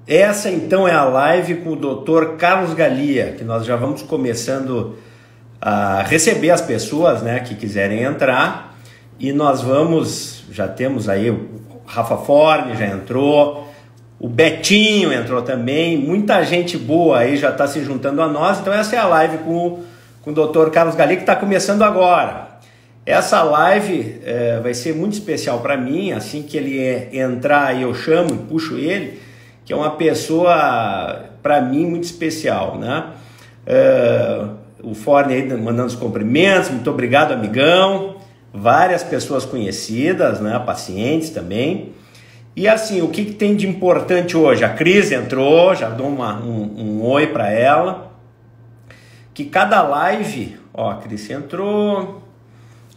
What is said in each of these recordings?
Essa então é a live com o Dr. Carlos Galia, que nós já vamos começando a receber as pessoas, né, que quiserem entrar, e nós vamos, já temos aí o Rafa Forni já entrou, o Betinho entrou também, muita gente boa aí já está se juntando a nós. Então essa é a live com o Dr. Carlos Galia, que está começando agora. Essa live vai ser muito especial para mim. Assim que ele entrar, eu chamo e puxo ele, que é uma pessoa, para mim, muito especial, né? O Forne aí mandando os cumprimentos, muito obrigado, amigão. Várias pessoas conhecidas, né? Pacientes também. E assim, o que tem de importante hoje? A Cris entrou, já dou um oi para ela. Que cada live, ó, a Cris entrou.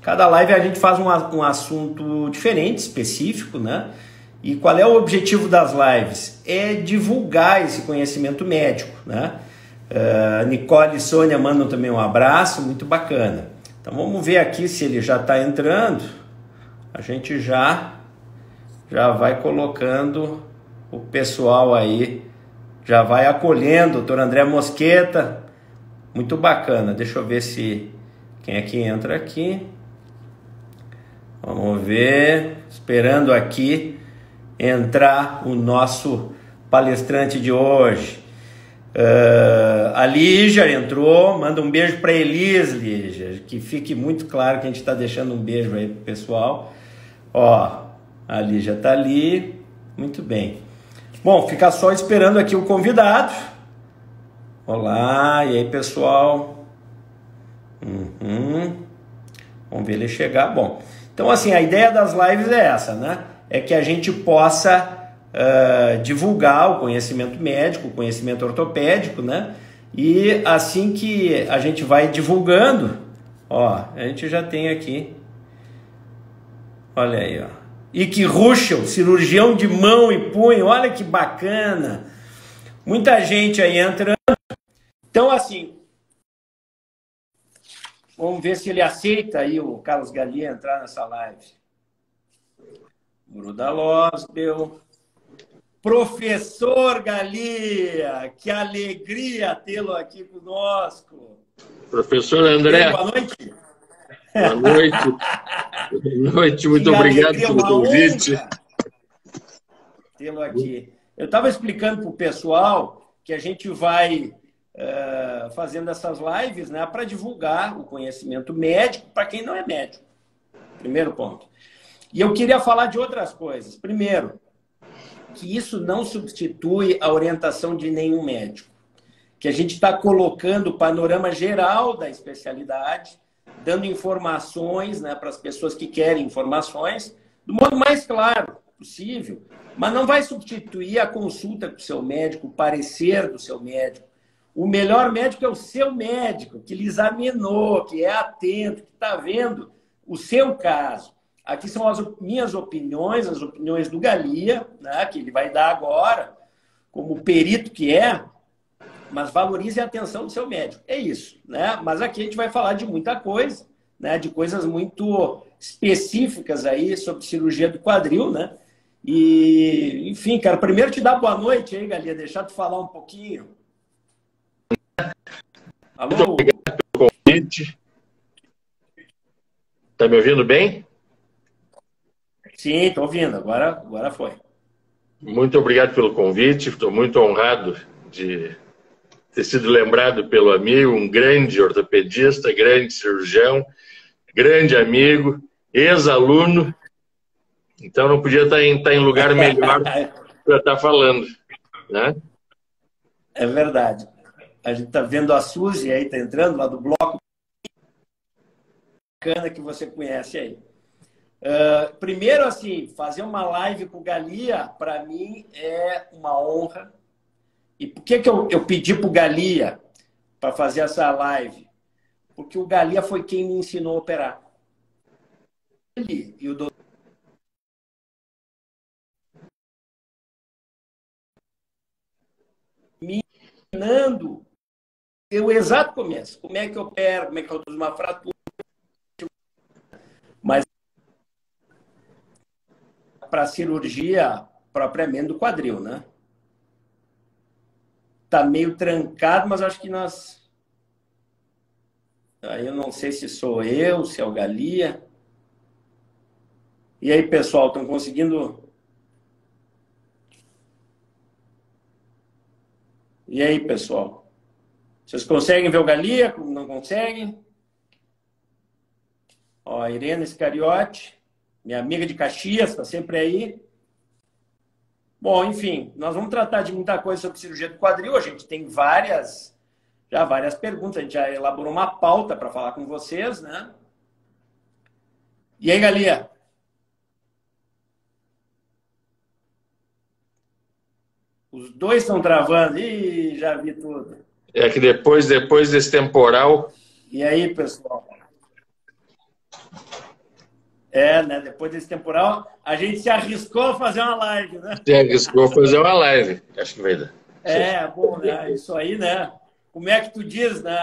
Cada live a gente faz um assunto diferente, específico, né? E qual é o objetivo das lives? É divulgar esse conhecimento médico, né? Nicole e Sônia mandam também um abraço, muito bacana. Então vamos ver aqui se ele já está entrando. A gente já vai colocando o pessoal aí, já vai acolhendo. Doutor André Mosqueta, muito bacana. Deixa eu ver se quem é que entra aqui. Vamos ver, esperando aqui entrar o nosso palestrante de hoje. A Lígia entrou, manda um beijo para Elis, Lígia, que fique muito claro que a gente está deixando um beijo aí pro pessoal. Ó, a Lígia está ali, muito bem. Bom, fica só esperando aqui o convidado. Olá, e aí pessoal? Vamos ver ele chegar. Bom, então assim, a ideia das lives é essa, né? É que a gente possa divulgar o conhecimento médico, o conhecimento ortopédico, né? E assim que a gente vai divulgando, ó, a gente já tem aqui, olha aí, ó, Ike Ruschel, cirurgião de mão e punho, olha que bacana, muita gente aí entrando. Então assim, vamos ver se ele aceita aí o Carlos Galia entrar nessa live. Bruda Losbel. Professor Galia, que alegria tê-lo aqui conosco. Professor André. Boa noite. Boa noite. Boa noite, muito obrigado pelo convite. Tê-lo aqui. Eu estava explicando para o pessoal que a gente vai fazendo essas lives, né, para divulgar o conhecimento médico para quem não é médico. Primeiro ponto. E eu queria falar de outras coisas. Primeiro, que isso não substitui a orientação de nenhum médico. Que a gente está colocando o panorama geral da especialidade, dando informações, né, para as pessoas que querem informações, do modo mais claro possível, mas não vai substituir a consulta com o seu médico, o parecer do seu médico. O melhor médico é o seu médico, que lhe examinou, que é atento, que está vendo o seu caso. Aqui são as minhas opiniões, as opiniões do Galia, né, que ele vai dar agora, como perito que é, mas valorize a atenção do seu médico. É isso, né? Mas aqui a gente vai falar de muita coisa, né, de coisas muito específicas aí sobre cirurgia do quadril, né? E, enfim, cara, primeiro te dar boa noite aí, Galia, deixar tu falar um pouquinho. Alô? Muito obrigado pelo convite. Está me ouvindo bem? Sim, estou ouvindo. Agora foi. Muito obrigado pelo convite. Estou muito honrado de ter sido lembrado pelo amigo, um grande ortopedista, grande cirurgião, grande amigo, ex-aluno. Então não podia estar em lugar melhor para estar falando, né? É verdade. A gente está vendo a Suzy aí, está entrando lá do bloco bacana que você conhece aí. Primeiro, assim, fazer uma live com o Galia, para mim, é uma honra. E por que eu pedi para o Galia para fazer essa live? Porque o Galia foi quem me ensinou a operar. Ele e o doutor me ensinando o exato começo. Como é que eu opero, como é que eu uso uma fratura. Mas para cirurgia propriamente do quadril, né? está meio trancado, mas acho que nós... Aí eu não sei se sou eu, se é o Galia. E aí, pessoal, estão conseguindo... E aí, pessoal? Vocês conseguem ver o Galia? Não conseguem? Ó, a Irena Iscariote, minha amiga de Caxias, está sempre aí. Bom, enfim, nós vamos tratar de muita coisa sobre cirurgia do quadril. A gente tem várias perguntas. A gente já elaborou uma pauta para falar com vocês, né? E aí, Galia? Os dois estão travando. Ih, já vi tudo. É que depois desse temporal... E aí, pessoal? É, né? Depois desse temporal, a gente se arriscou a fazer uma live, né? Se arriscou a fazer uma live. Acho que vai dar. É, bom, né? Isso aí, né? Como é que tu diz, né?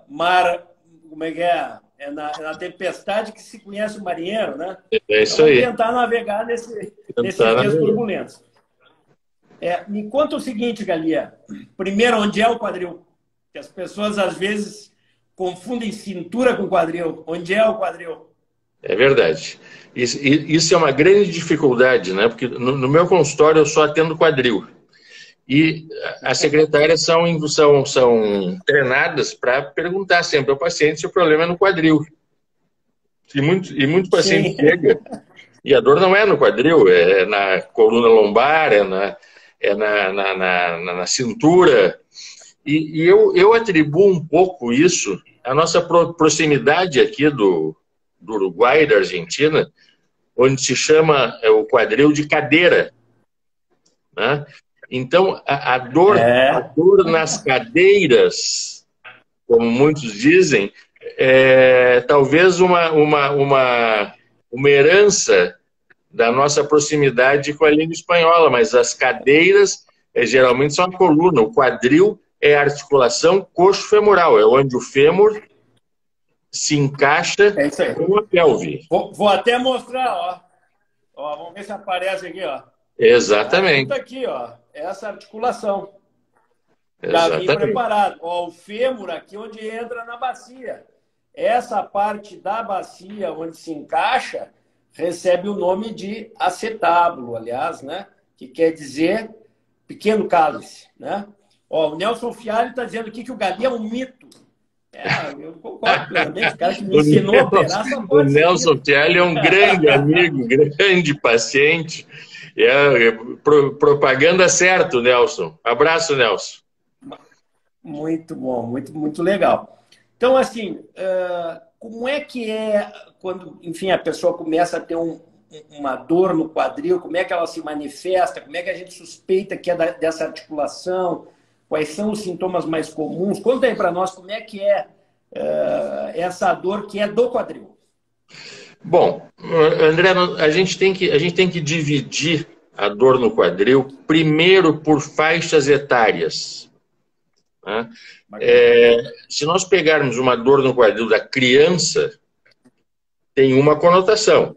Mar, como é que é? É na tempestade que se conhece o marinheiro, né? É isso então, aí. Vamos tentar navegar nesses dias turbulentos. Me conta o seguinte, Galia. Primeiro, onde é o quadril? Que as pessoas, às vezes, confundem cintura com quadril. Onde é o quadril? É verdade. Isso é uma grande dificuldade, né? Porque no meu consultório eu só atendo quadril. E as secretárias são treinadas para perguntar sempre ao paciente se o problema é no quadril. E muito paciente chega, e a dor não é no quadril, é na coluna lombar, é na cintura. E eu atribuo um pouco isso à nossa proximidade aqui do Uruguai e da Argentina, onde se chama o quadril de cadeira, né? Então, a dor nas cadeiras, como muitos dizem, é talvez uma herança da nossa proximidade com a língua espanhola, mas as cadeiras geralmente são a coluna. O quadril é a articulação coxo-femoral, é onde o fêmur se encaixa com a pelve. Vou até mostrar, ó. Vamos ver se aparece aqui, ó. Exatamente. Aqui, ó. Essa articulação. Exatamente. Já vim preparado. Ó, o fêmur aqui onde entra na bacia. Essa parte da bacia onde se encaixa recebe o nome de acetábulo, aliás, né? Que quer dizer pequeno cálice, né? Ó, o Nelson Fialho está dizendo aqui que o Galia é um mito. Eu concordo plenamente. O cara que me ensinou a operar só O pode Nelson Fialho é um grande amigo, grande paciente. Propaganda certo, Nelson. Abraço, Nelson. Muito bom, muito legal. Então, assim, como é que é quando, enfim, a pessoa começa a ter uma dor no quadril, como é que ela se manifesta, como é que a gente suspeita que é dessa articulação, quais são os sintomas mais comuns? Conta aí para nós como é que é essa dor que é do quadril. Bom, André, a gente tem que dividir a dor no quadril primeiro por faixas etárias. Né? Se nós pegarmos uma dor no quadril da criança, tem uma conotação.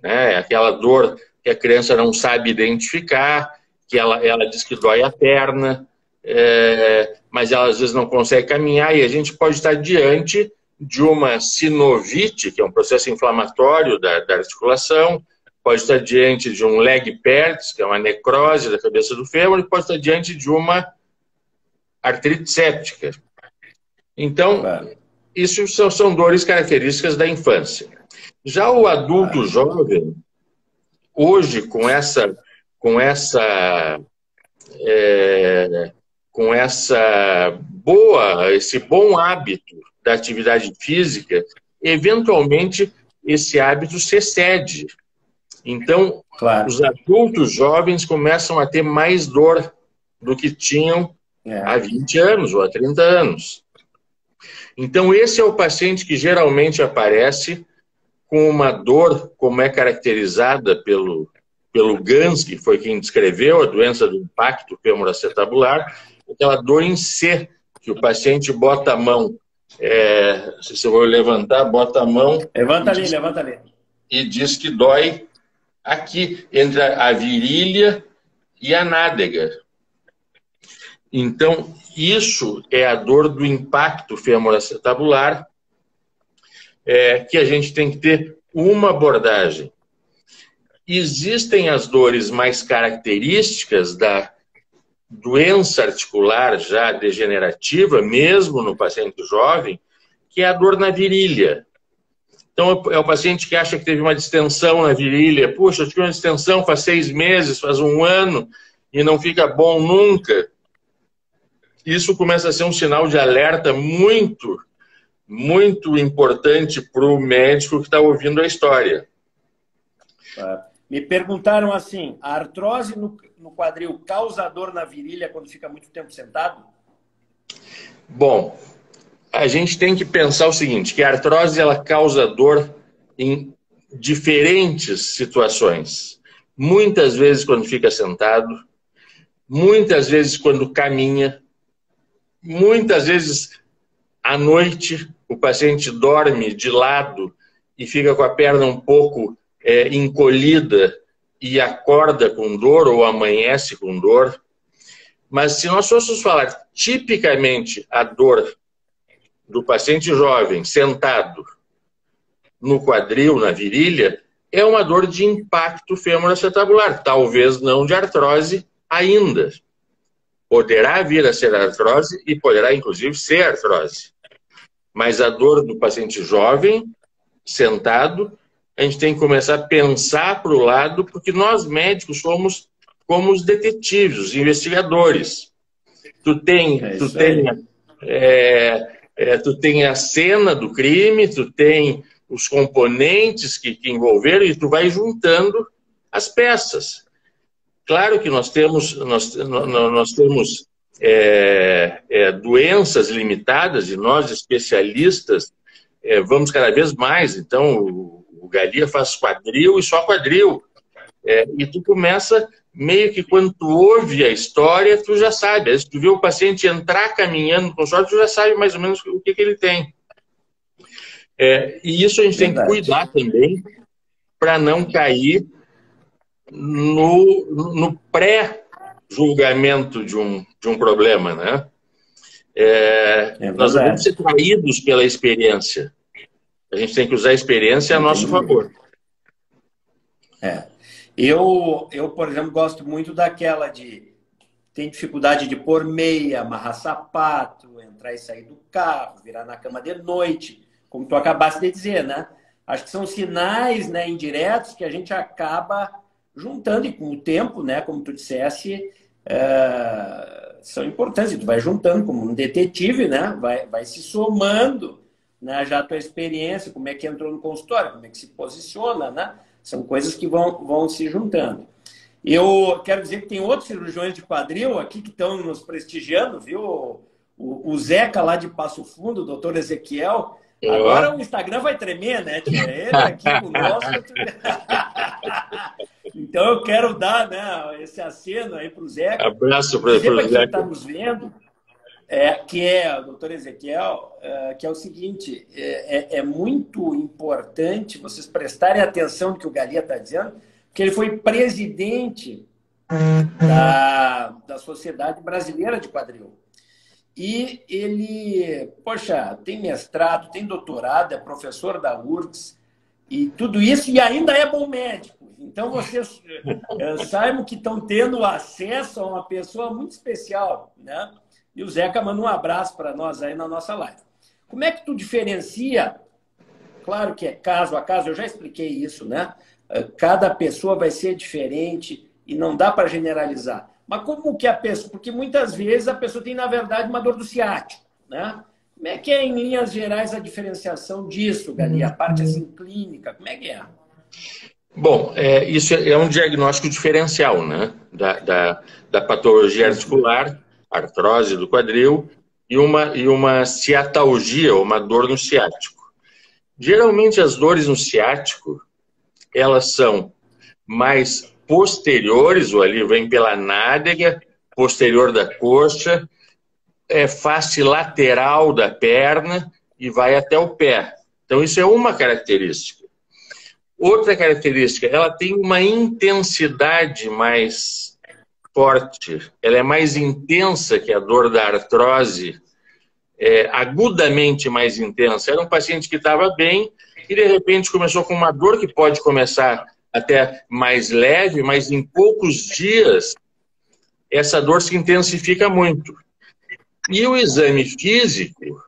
Né? Aquela dor que a criança não sabe identificar, que ela diz que dói a perna, mas ela às vezes não consegue caminhar, e a gente pode estar diante de uma sinovite, que é um processo inflamatório da articulação, pode estar diante de um leg perds, que é uma necrose da cabeça do fêmur, e pode estar diante de uma artrite séptica. Então, isso são dores características da infância. Já o adulto jovem, hoje, com esse bom hábito da atividade física, eventualmente esse hábito se excede. Então, os adultos jovens começam a ter mais dor do que tinham há 20 anos ou há 30 anos. Então, esse é o paciente que geralmente aparece com uma dor, como é caracterizada pelo Gans, que foi quem descreveu a doença do impacto femoroacetabular, aquela dor em C, que o paciente bota a mão, se eu vou levantar, bota a mão... Levanta ali. E diz que dói aqui, entre a virilha e a nádega. Então, isso é a dor do impacto femoroacetabular, que a gente tem que ter uma abordagem. Existem as dores mais características da doença articular já degenerativa, mesmo no paciente jovem, que é a dor na virilha. Então, é o paciente que acha que teve uma distensão na virilha. Puxa, eu tive uma distensão faz 6 meses, faz 1 ano, e não fica bom nunca. Isso começa a ser um sinal de alerta muito, muito importante para o médico que está ouvindo a história. Me perguntaram assim, a artrose no quadril causa dor na virilha quando fica muito tempo sentado? Bom, a gente tem que pensar o seguinte, que a artrose ela causa dor em diferentes situações. Muitas vezes quando fica sentado, muitas vezes quando caminha, muitas vezes à noite o paciente dorme de lado e fica com a perna um pouco encolhida e acorda com dor ou amanhece com dor. Mas se nós fôssemos falar tipicamente a dor do paciente jovem sentado no quadril, na virilha, é uma dor de impacto femoroacetabular, talvez não de artrose ainda. Poderá vir a ser artrose e poderá inclusive ser artrose. Mas a dor do paciente jovem sentado, a gente tem que começar a pensar para o lado, porque nós médicos somos como os detetives, os investigadores. Tu tem a cena do crime, tu tem os componentes que envolveram e tu vai juntando as peças. Claro que nós temos doenças limitadas e nós, especialistas, vamos cada vez mais. Então, o Galia faz quadril e só quadril. E tu começa, meio que quando tu ouve a história, tu já sabe. Se tu vê o paciente entrar caminhando no consultório, tu já sabe mais ou menos o que ele tem. E isso a gente tem que cuidar também para não cair no pré-julgamento de um problema, né? Nós não vamos ser traídos pela experiência. A gente tem que usar a experiência a nosso favor. Eu, por exemplo, gosto muito daquela tem dificuldade de pôr meia, amarrar sapato, entrar e sair do carro, virar na cama de noite, como tu acabaste de dizer, né? Acho que são sinais, né, indiretos que a gente acaba juntando, e com o tempo, né, como tu disseste, são importantes. E tu vai juntando como um detetive, né? Vai se somando, né, já a tua experiência, como é que entrou no consultório, como é que se posiciona, né? São coisas que vão se juntando. Eu quero dizer que tem outros cirurgiões de quadril aqui que estão nos prestigiando, viu? O Zeca lá de Passo Fundo, o doutor Ezequiel. Agora o Instagram vai tremer, né? Ele aqui conosco. Então eu quero dar, né, esse aceno aí para o Zeca. Abraço para o Zeca. Que está nos vendo, que é o doutor Ezequiel, que é o seguinte, é muito importante vocês prestarem atenção no que o Galia está dizendo, porque ele foi presidente da Sociedade Brasileira de Quadril. E ele, poxa, tem mestrado, tem doutorado, é professor da URGS, e tudo isso, e ainda é bom médico. Então, vocês saibam que estão tendo acesso a uma pessoa muito especial, né? E o Zeca manda um abraço para nós aí na nossa live. Como é que tu diferencia? Claro que é caso a caso, eu já expliquei isso, né? Cada pessoa vai ser diferente e não dá para generalizar. Mas como que a pessoa... Porque muitas vezes a pessoa tem, na verdade, uma dor do ciático, né? Como é que é, em linhas gerais, a diferenciação disso, Galia? A parte assim, clínica, como é que é? Bom, isso é um diagnóstico diferencial, né? Da patologia articular, artrose do quadril, e uma ciatalgia, uma dor no ciático. Geralmente, as dores no ciático, elas são mais posteriores, ou ali vem pela nádega, posterior da coxa, face lateral da perna e vai até o pé. Então, isso é uma característica. Outra característica, ela tem uma intensidade mais forte, ela é mais intensa que a dor da artrose, agudamente mais intensa. Era um paciente que estava bem e, de repente, começou com uma dor que pode começar até mais leve, mas em poucos dias essa dor se intensifica muito. E o exame físico,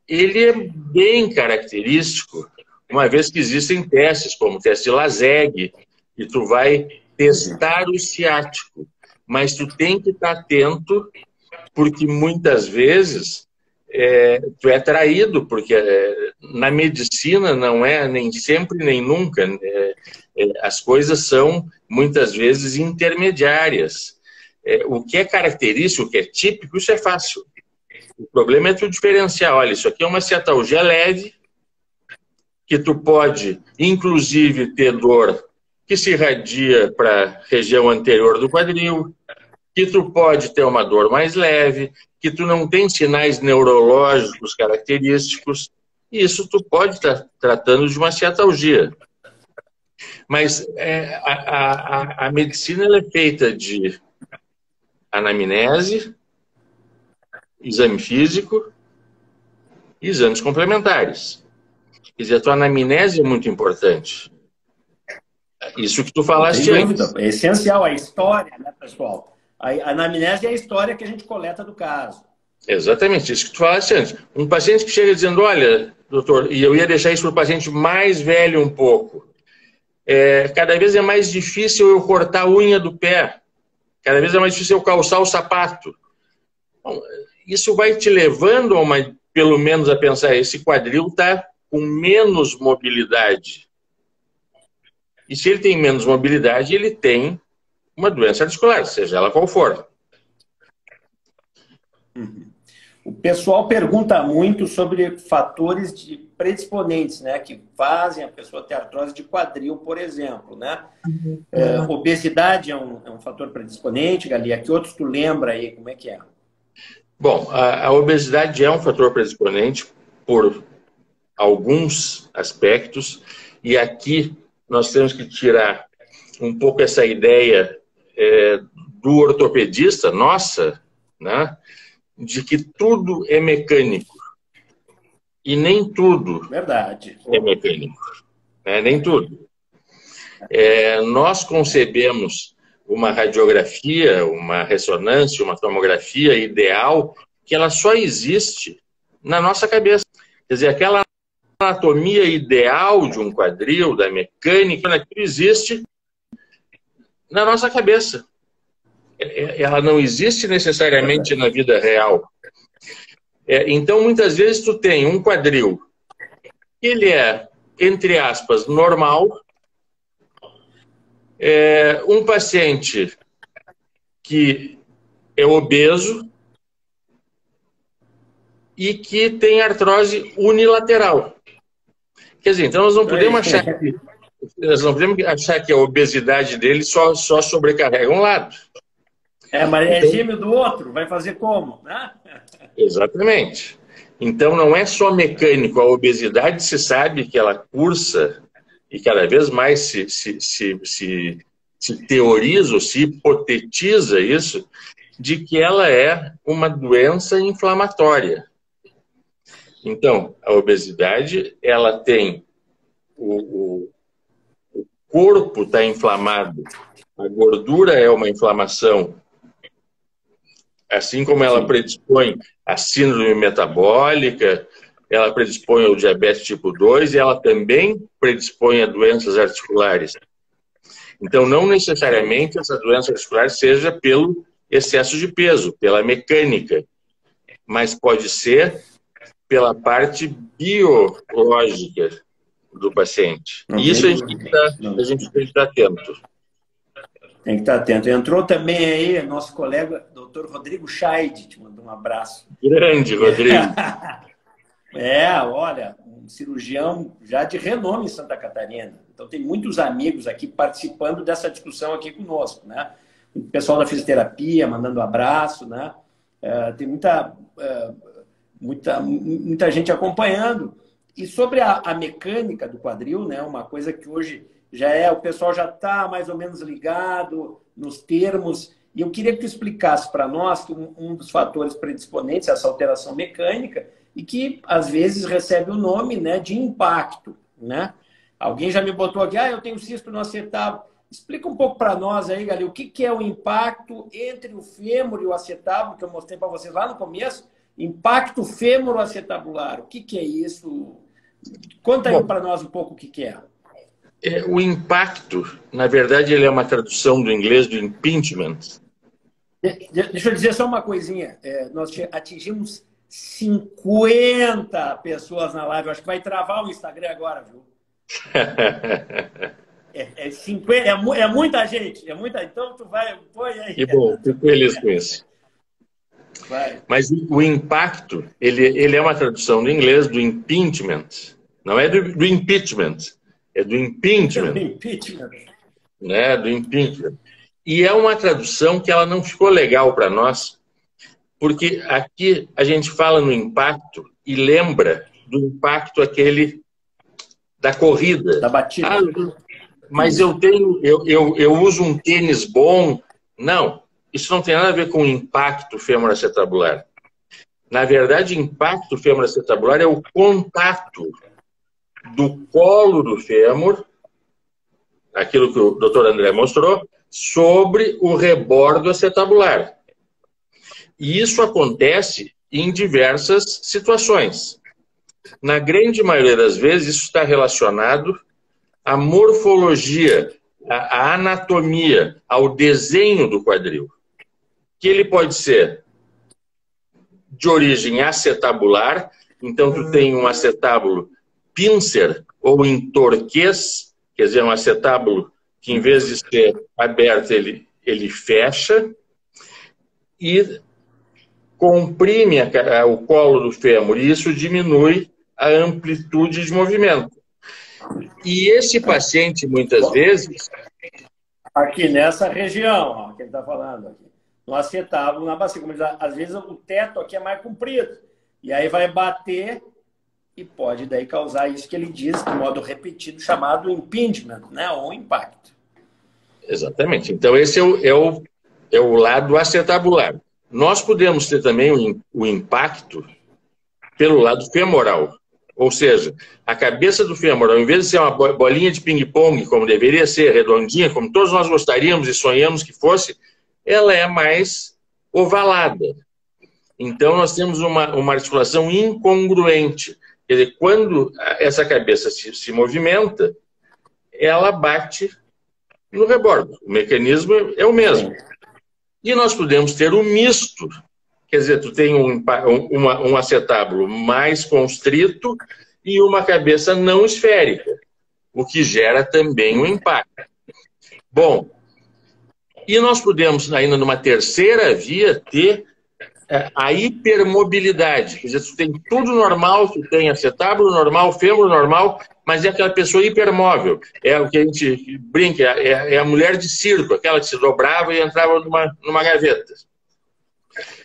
ele é bem característico, uma vez que existem testes, como o teste Laseg, que tu vai testar o ciático. Mas tu tem que estar atento, porque muitas vezes tu é traído, porque na medicina não é nem sempre nem nunca. As coisas são, muitas vezes, intermediárias. O que é característico, o que é típico, isso é fácil. O problema é tu diferenciar. Olha, isso aqui é uma ciatalgia leve, que tu pode, inclusive, ter dor que se irradia para a região anterior do quadril, que tu pode ter uma dor mais leve, que tu não tem sinais neurológicos característicos, e isso tu pode estar tratando de uma ciatalgia. Mas a medicina ela é feita de anamnese, exame físico e exames complementares. Quer dizer, a tua anamnese é muito importante. Isso que tu falaste antes. É essencial a história, né, pessoal? A anamnese é a história que a gente coleta do caso. Exatamente, isso que tu falaste antes. Um paciente que chega dizendo, olha, doutor, e eu ia deixar isso para o paciente mais velho um pouco. Cada vez é mais difícil eu cortar a unha do pé. Cada vez é mais difícil eu calçar o sapato. Bom, isso vai te levando pelo menos a pensar, esse quadril está com menos mobilidade. E se ele tem menos mobilidade, ele tem uma doença articular, seja ela qual for. O pessoal pergunta muito sobre fatores predisponentes, né, que fazem a pessoa ter artrose de quadril, por exemplo, né? Obesidade é um fator predisponente, Galia. Que outros tu lembra aí? Como é que é? Bom, a obesidade é um fator predisponente por alguns aspectos, e aqui nós temos que tirar um pouco essa ideia do ortopedista, nossa, né, de que tudo é mecânico. E nem tudo é mecânico. Nem tudo. Nós concebemos uma radiografia, uma ressonância, uma tomografia ideal, que ela só existe na nossa cabeça. Quer dizer, aquela anatomia ideal de um quadril, da mecânica, que existe na nossa cabeça. Ela não existe necessariamente na vida real. Então, muitas vezes, tu tem um quadril, ele é, entre aspas, normal, um paciente que é obeso e que tem artrose unilateral. Quer dizer, então nós não podemos achar que a obesidade dele só sobrecarrega um lado. Mas é gêmeo do outro, vai fazer como? Né? Exatamente. Então não é só mecânico, a obesidade se sabe que ela cursa e cada vez mais se teoriza ou se hipotetiza isso, de que ela é uma doença inflamatória. Então, a obesidade, ela tem o corpo está inflamado, a gordura é uma inflamação, assim como ela predispõe à síndrome metabólica, ela predispõe ao diabetes tipo 2 e ela também predispõe a doenças articulares. Então, não necessariamente essa doença articular seja pelo excesso de peso, pela mecânica, mas pode ser pela parte biológica do paciente. E isso a gente tem que estar atento. Tem que estar atento. Entrou também aí nosso colega, doutor Rodrigo Scheid, te mandou um abraço. Grande, Rodrigo. Olha, um cirurgião já de renome em Santa Catarina. Então tem muitos amigos aqui participando dessa discussão aqui conosco, né? O pessoal da fisioterapia mandando um abraço, né? Tem muita gente acompanhando. E sobre a mecânica do quadril, né? Uma coisa que hoje o pessoal já está mais ou menos ligado nos termos, E eu queria que tu explicasse para nós que um dos fatores predisponentes é essa alteração mecânica e que, às vezes, recebe o nome, né, de impacto, né? Alguém já me botou aqui, eu tenho cisto no acetábulo. Explica um pouco para nós aí, Gali, o que é o impacto entre o fêmur e o acetábulo, que eu mostrei para vocês lá no começo. Impacto fêmuro-acetabular. O que é isso? Conta aí para nós um pouco o que é. O impacto, na verdade, ele é uma tradução do inglês do impingement. Deixa eu dizer só uma coisinha. Nós atingimos 50 pessoas na live. Eu acho que vai travar o Instagram agora, viu? 50, é muita gente. Então, tu vai... Põe aí. Que bom, fico feliz com isso. Vai. Mas o impacto, ele é uma tradução do inglês do impingement. Não é do impeachment, é do impingement. Do impeachment. Né? Do impingement. E é uma tradução que ela não ficou legal para nós, porque aqui a gente fala no impacto e lembra do impacto aquele da corrida. Da batida. Mas eu uso um tênis bom. Não, isso não tem nada a ver com impacto fêmur-acetabular. Na verdade, impacto fêmur-acetabular é o contato do colo do fêmur, aquilo que o Dr. André mostrou, sobre o rebordo acetabular. E isso acontece em diversas situações. Na grande maioria das vezes, isso está relacionado à morfologia, à anatomia, ao desenho do quadril. Que ele pode ser de origem acetabular, então tu tem um acetábulo pincer ou em torquês, quer dizer, um acetábulo que em vez de ser aberto, ele fecha e comprime o colo do fêmur, e isso diminui a amplitude de movimento. E esse paciente, muitas vezes... Aqui nessa região, ó, que ele está falando aqui. No acetábulo, na bacia. Como às vezes o teto aqui é mais comprido. E aí vai bater e pode daí causar isso que ele diz, de modo repetido, chamado impingement, né? Ou impacto. Exatamente. Então, esse é o lado acetabular. Nós podemos ter também o impacto pelo lado femoral. Ou seja, a cabeça do fêmur, ao invés de ser uma bolinha de ping-pong, como deveria ser, redondinha, como todos nós gostaríamos e sonhamos que fosse, ela é mais ovalada. Então, nós temos uma articulação incongruente. Quer dizer, quando essa cabeça se movimenta, ela bate no rebordo. O mecanismo é o mesmo. E nós podemos ter o misto. Quer dizer, tu tem um acetábulo mais constrito e uma cabeça não esférica, o que gera também um impacto. Bom, e nós podemos, ainda numa terceira via, ter a hipermobilidade. Quer dizer, tu tem tudo normal, tu tem acetábulo normal, fêmur normal, mas é aquela pessoa hipermóvel. É o que a gente brinca, é a mulher de circo, aquela que se dobrava e entrava numa gaveta.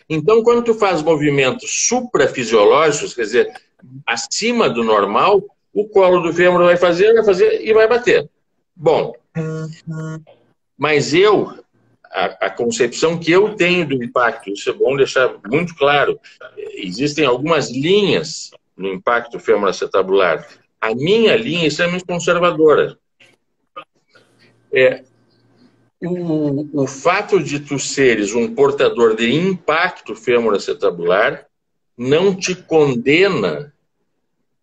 Então, quando tu faz movimentos suprafisiológicos, quer dizer, acima do normal, o colo do fêmur vai fazer e vai bater. Bom, mas a concepção que eu tenho do impacto, isso é bom deixar muito claro, existem algumas linhas no impacto fêmur-acetabular. A minha linha é extremamente conservadora. O fato de tu seres um portador de impacto fêmur-acetabular não te condena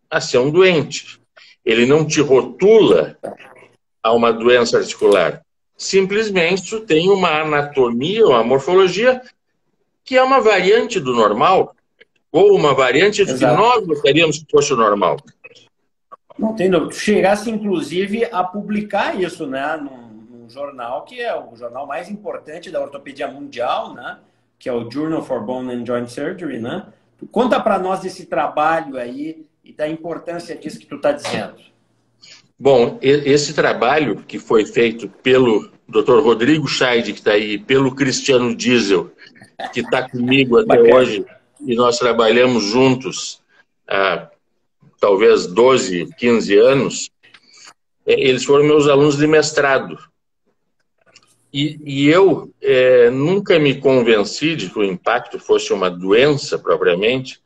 a ser um doente. Ele não te rotula a uma doença articular. Simplesmente tu tem uma anatomia, uma morfologia que é uma variante do normal ou uma variante do que nós gostaríamos que fosse o normal. Não tem dúvida. Tu chegasse, inclusive, a publicar isso, né, num jornal que é o jornal mais importante da ortopedia mundial, né, que é o Journal for Bone and Joint Surgery, né? Tu conta para nós desse trabalho aí e da importância disso que tu está dizendo. Bom, esse trabalho que foi feito pelo Dr. Rodrigo Scheid, que está aí, pelo Cristiano Diesel, que está comigo até hoje, e nós trabalhamos juntos há talvez 12, 15 anos, eles foram meus alunos de mestrado. E eu nunca me convenci de que o impacto fosse uma doença propriamente,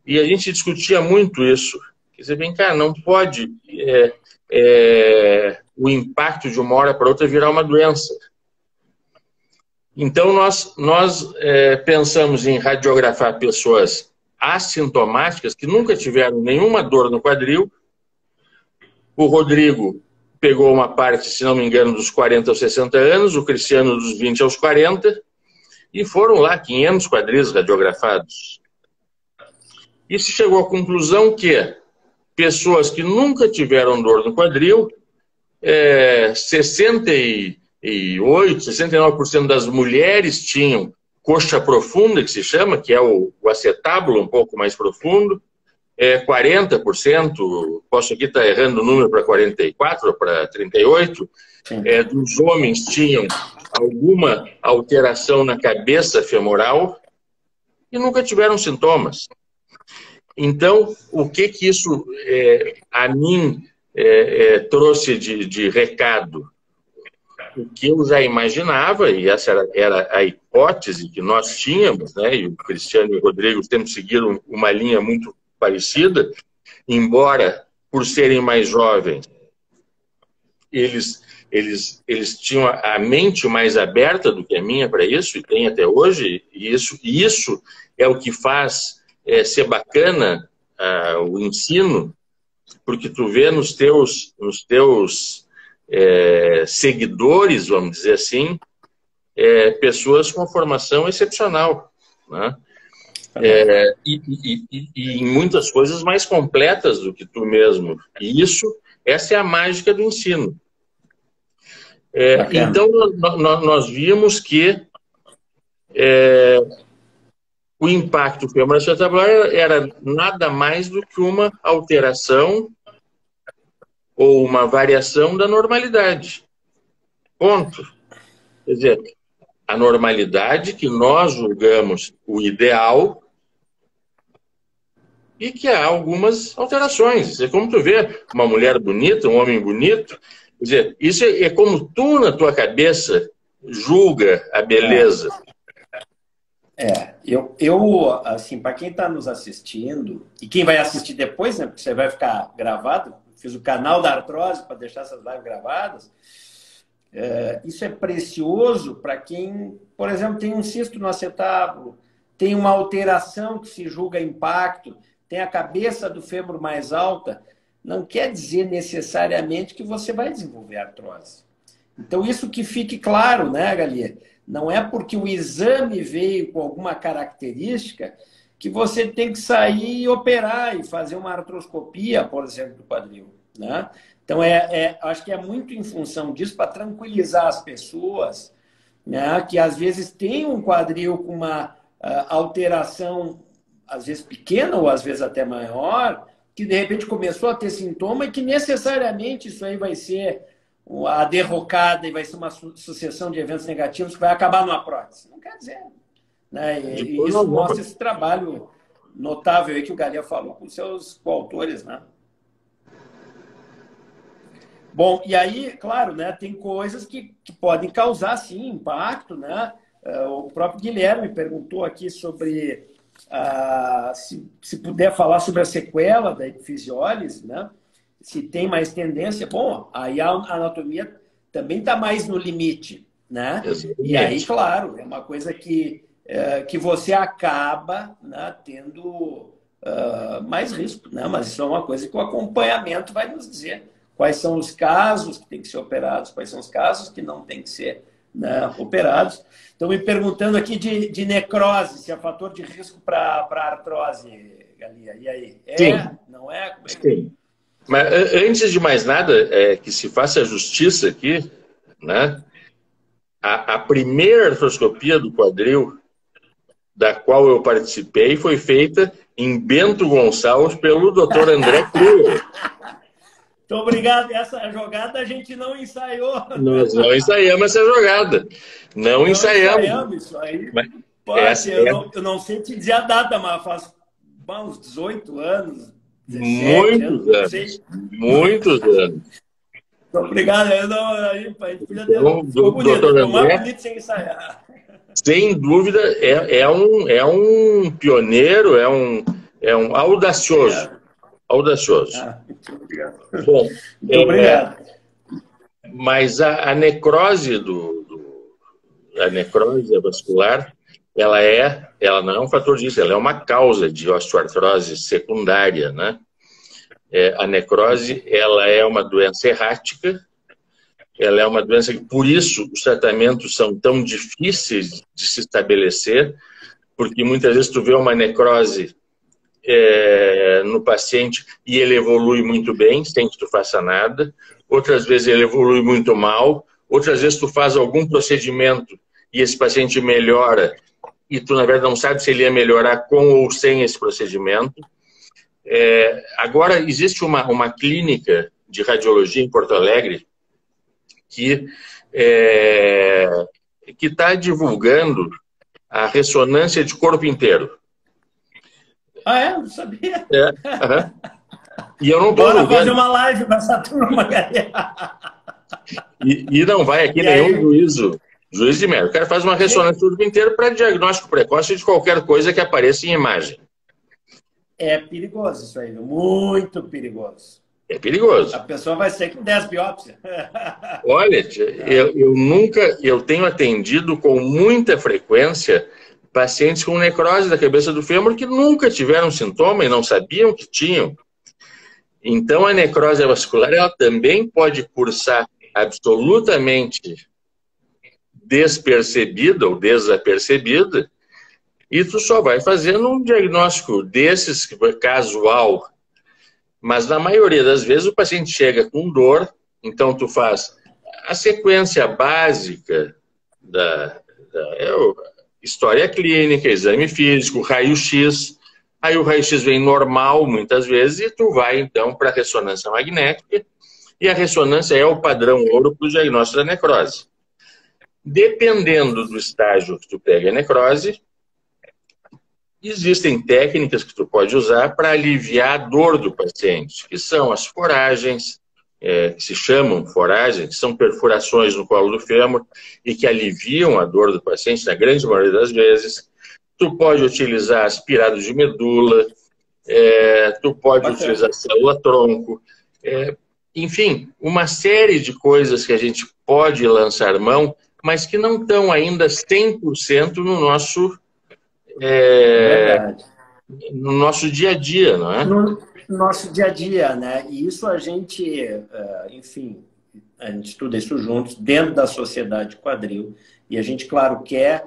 e a gente discutia muito isso. Quer dizer, vem cá, não pode o impacto de uma hora para outra virar uma doença. Então, nós pensamos em radiografar pessoas assintomáticas que nunca tiveram nenhuma dor no quadril. O Rodrigo pegou uma parte, se não me engano, dos 40 aos 60 anos, o Cristiano dos 20 aos 40, e foram lá 500 quadris radiografados. E se chegou à conclusão que pessoas que nunca tiveram dor no quadril, 68%, 69% das mulheres tinham coxa profunda, que se chama, que é o acetábulo um pouco mais profundo, 40%, posso aqui estar errando o número para 44% ou para 38%, dos homens tinham alguma alteração na cabeça femoral e nunca tiveram sintomas. Então, o que isso a mim trouxe de recado? O que eu já imaginava, e essa era a hipótese que nós tínhamos, né? E o Cristiano e o Rodrigo sempre seguiram uma linha muito parecida, embora, por serem mais jovens, eles tinham a mente mais aberta do que a minha para isso, e tem até hoje, e isso é o que faz ser bacana o ensino, porque tu vê nos teus seguidores, vamos dizer assim, pessoas com formação excepcional, né? E em muitas coisas mais completas do que tu mesmo. E essa é a mágica do ensino. Então, nós vimos que o impacto femoroacetabular era nada mais do que uma alteração ou uma variação da normalidade. Ponto. Quer dizer, a normalidade que nós julgamos o ideal e que há algumas alterações. É como tu vê uma mulher bonita, um homem bonito. Quer dizer, isso é como tu, na tua cabeça, julga a beleza. Eu assim, para quem está nos assistindo, e quem vai assistir depois, né, porque você vai ficar gravado, fiz o canal da artrose para deixar essas lives gravadas, isso é precioso para quem, por exemplo, tem um cisto no acetábulo, tem uma alteração que se julga impacto, tem a cabeça do fêmur mais alta, não quer dizer necessariamente que você vai desenvolver artrose. Então, isso que fique claro, né, Galia? Não é porque o exame veio com alguma característica que você tem que sair e operar e fazer uma artroscopia, por exemplo, do quadril, né? Então, acho que é muito em função disso, para tranquilizar as pessoas, né, que às vezes tem um quadril com uma alteração, às vezes pequena ou às vezes até maior, que de repente começou a ter sintoma e que necessariamente isso aí vai ser a derrocada e vai ser uma sucessão de eventos negativos que vai acabar numa prótese. Não quer dizer, né? E isso mostra esse trabalho notável aí que o Galia falou com seus coautores, né? Bom, e aí, claro, né, tem coisas que podem causar, sim, impacto, né? O próprio Guilherme perguntou aqui sobre se puder falar sobre a sequela da epifisiólise, né? Se tem mais tendência. Bom, aí a anatomia também está mais no limite, né? E aí, claro, é uma coisa que você acaba, né, tendo mais risco, né? Mas isso é uma coisa que o acompanhamento vai nos dizer. Quais são os casos que têm que ser operados, quais são os casos que não têm que ser, né, operados. Estão me perguntando aqui de necrose, se é fator de risco para artrose, Galia. E aí? Sim. Não é? Como é que... Sim. Mas antes de mais nada, que se faça a justiça aqui, né? A primeira artroscopia do quadril, da qual eu participei, foi feita em Bento Gonçalves pelo Dr. André Cruz. Muito obrigado. Essa jogada a gente não ensaiou. Nós não ensaiamos essa jogada. Não ensaiamos. Isso aí. Mas eu não sei te dizer a data, mas faz uns 18 anos. 17 muitos anos. Muitos anos. Obrigado. Eu não, a gente podia ter... Então, Ficou bonito, doutor ficou mais André, bonito sem ensaiar. sem dúvida, é um pioneiro, é um audacioso. Obrigado. Audacioso. Muito obrigado. Bom, Muito obrigado. mas a necrose a necrose vascular, ela não é um fator disso, ela é uma causa de osteoartrose secundária, né? A necrose, ela é uma doença errática, ela é uma doença que, por isso, os tratamentos são tão difíceis de se estabelecer, porque muitas vezes tu vê uma necrose no paciente e ele evolui muito bem, sem que tu faça nada. Outras vezes ele evolui muito mal. Outras vezes tu faz algum procedimento e esse paciente melhora e tu, na verdade, não sabe se ele ia melhorar com ou sem esse procedimento. Agora, existe uma clínica de radiologia em Porto Alegre que está divulgando a ressonância de corpo inteiro. Ah, é? Não sabia. E eu não estou Bora julgando. fazer uma live com essa turma, galera. E não vai aqui nenhum juiz de merda. O cara faz uma ressonância do corpo inteiro para diagnóstico precoce de qualquer coisa que apareça em imagem. É perigoso isso aí, muito perigoso. É perigoso. A pessoa vai ser com 10 biópsias. Olha, eu tenho atendido com muita frequência pacientes com necrose da cabeça do fêmur que nunca tiveram sintoma e não sabiam que tinham. Então, a necrose vascular ela também pode cursar absolutamente despercebida ou desapercebida, e tu só vai fazendo um diagnóstico desses casual. Mas na maioria das vezes o paciente chega com dor, então tu faz a sequência básica da história clínica, exame físico, raio-x. Aí o raio-x vem normal muitas vezes e tu vai então para a ressonância magnética, e a ressonância é o padrão ouro para o diagnóstico da necrose. Dependendo do estágio que tu pega a necrose, existem técnicas que tu pode usar para aliviar a dor do paciente, que são as foragens, que se chamam foragens, que são perfurações no colo do fêmur e que aliviam a dor do paciente na grande maioria das vezes. Tu pode utilizar aspirado de medula, tu pode utilizar célula-tronco, enfim, uma série de coisas que a gente pode lançar mão, mas que não estão ainda 100% no nosso dia a dia, não é? No nosso dia a dia, né? E isso a gente, enfim, a gente estuda isso juntos dentro da sociedade quadril, e a gente, claro, quer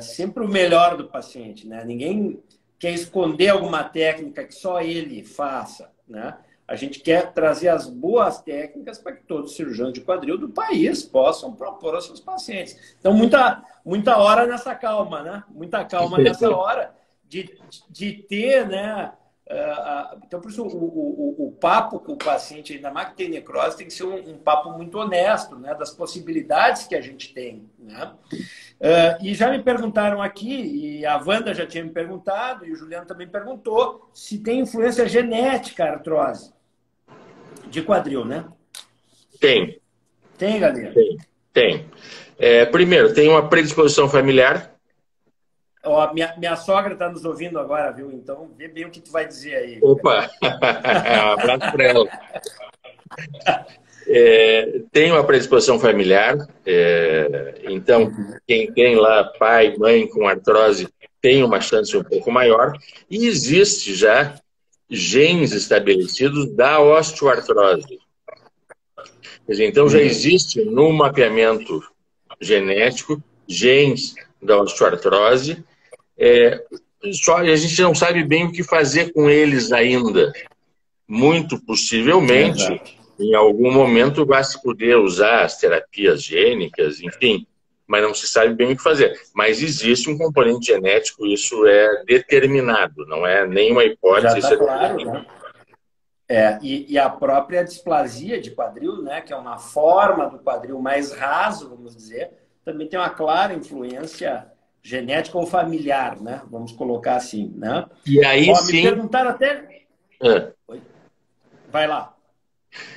sempre o melhor do paciente, né? Ninguém quer esconder alguma técnica que só ele faça, né? A gente quer trazer as boas técnicas para que todos os cirurgiões de quadril do país possam propor aos seus pacientes. Então, muita hora nessa calma, né? Muita calma nessa hora de ter, né? Então, por isso, o papo com o paciente, ainda mais que tem necrose, tem que ser um papo muito honesto, né? Das possibilidades que a gente tem, né? E já me perguntaram aqui, e a Wanda já tinha me perguntado, e o Juliano também perguntou, se tem influência genética a artrose de quadril, né? Tem. Tem, galera? Tem. Primeiro, tem uma predisposição familiar. Ó, minha sogra está nos ouvindo agora, viu? Então, vê bem o que tu vai dizer aí. Opa! Um abraço para ela. Tem uma predisposição familiar. Então, quem tem lá pai, mãe com artrose tem uma chance um pouco maior. E existe já genes estabelecidos da osteoartrose. Quer dizer, então, já existe no mapeamento genético genes da osteoartrose. Só a gente não sabe bem o que fazer com eles ainda. Muito possivelmente, em algum momento, vai se poder usar as terapias gênicas, enfim, mas não se sabe bem o que fazer. Mas existe um componente genético, isso é determinado, não é nenhuma hipótese. Já está claro, né? E a própria displasia de quadril, né, que é uma forma do quadril mais raso, vamos dizer, também tem uma clara influência genética ou familiar, né? Vamos colocar assim, né? E aí sim... Me perguntaram até... Vai lá.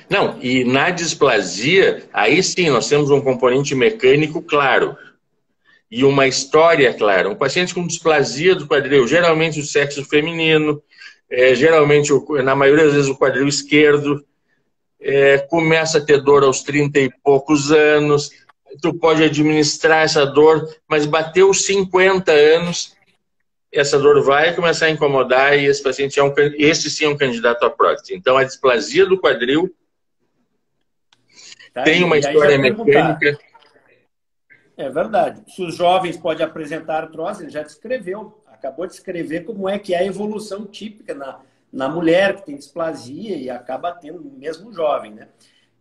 Não, e na displasia, aí sim, nós temos um componente mecânico claro e uma história clara. Um paciente com displasia do quadril, geralmente o sexo feminino, geralmente, na maioria das vezes, o quadril esquerdo, começa a ter dor aos 30 e poucos anos, tu pode administrar essa dor, mas bateu os 50 anos, essa dor vai começar a incomodar e esse paciente esse sim é um candidato à prótese. Então, a displasia do quadril tem uma história mecânica. É verdade. Se os jovens podem apresentar artrose, ele já descreveu, acabou de descrever como é que é a evolução típica na mulher que tem displasia e acaba tendo mesmo jovem, né?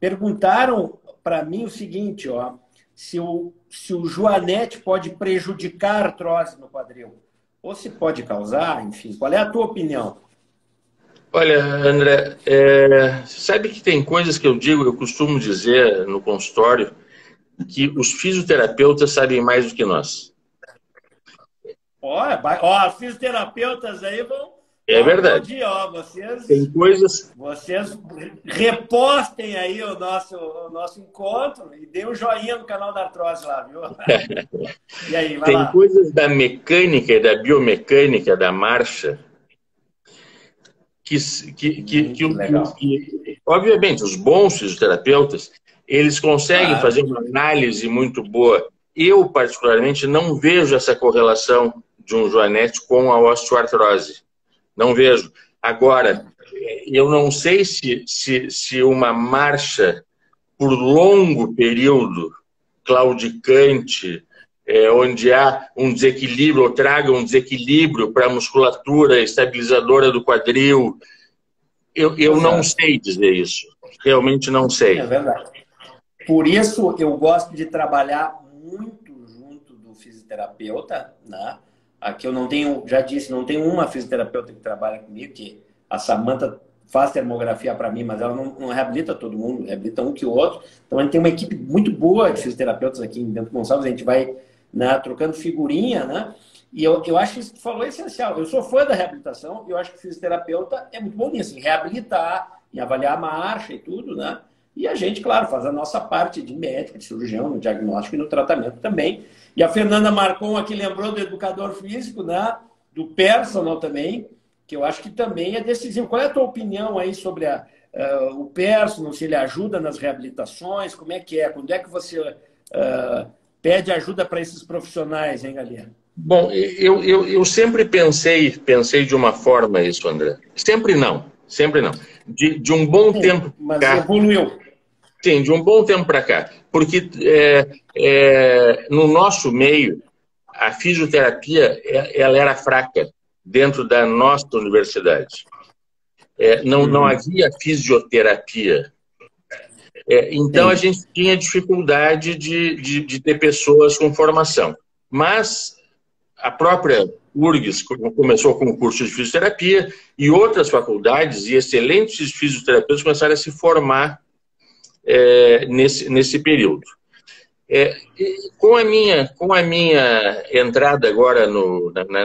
Perguntaram para mim o seguinte, ó, se o joanete pode prejudicar a artrose no quadril ou se pode causar, enfim. Qual é a tua opinião? Olha, André, sabe que tem coisas que eu costumo dizer no consultório, que os fisioterapeutas sabem mais do que nós. Ó, os fisioterapeutas aí vão... É verdade. Dia, ó, vocês, tem coisas... Vocês repostem aí o nosso encontro e dêem um joinha no canal da Artrose lá, viu? E aí, vai lá. Tem coisas da mecânica e da biomecânica da marcha que obviamente, os bons fisioterapeutas, eles conseguem fazer uma análise muito boa. Eu, particularmente, não vejo essa correlação de um joanete com a osteoartrose. Não vejo. Agora, eu não sei se uma marcha por longo período, claudicante, onde há um desequilíbrio, ou traga um desequilíbrio para a musculatura estabilizadora do quadril, eu não sei dizer isso. Realmente não sei. É verdade. Por isso, eu gosto de trabalhar muito junto do fisioterapeuta, né? Aqui eu não tenho, já disse, não tenho uma fisioterapeuta que trabalha comigo, que a Samanta faz termografia para mim, mas ela não reabilita todo mundo, reabilita um que o outro. Então a gente tem uma equipe muito boa de fisioterapeutas aqui em Bento Gonçalves, a gente vai, né, trocando figurinha, né? E eu acho que isso que tu falou é essencial. Eu sou fã da reabilitação e eu acho que o fisioterapeuta é muito bom nisso, em reabilitar, em avaliar a marcha e tudo, né? E a gente, claro, faz a nossa parte de médico, de cirurgião, no diagnóstico e no tratamento também. E a Fernanda Marcon aqui lembrou do educador físico, né? Do personal também, que eu acho que também é decisivo. Qual é a tua opinião aí sobre o personal, se ele ajuda nas reabilitações? Como é que é? Quando é que você pede ajuda para esses profissionais, hein, Galinha? Bom, eu sempre pensei de uma forma isso, André. Sempre não. De um bom tempo mas cá, evoluiu. Sim, de um bom tempo para cá. Porque no nosso meio, a fisioterapia ela era fraca dentro da nossa universidade. Não havia fisioterapia. Então, a gente tinha dificuldade de ter pessoas com formação. Mas a própria URGS começou com o curso de fisioterapia e outras faculdades e excelentes fisioterapeutas começaram a se formar nesse período. Com a minha entrada agora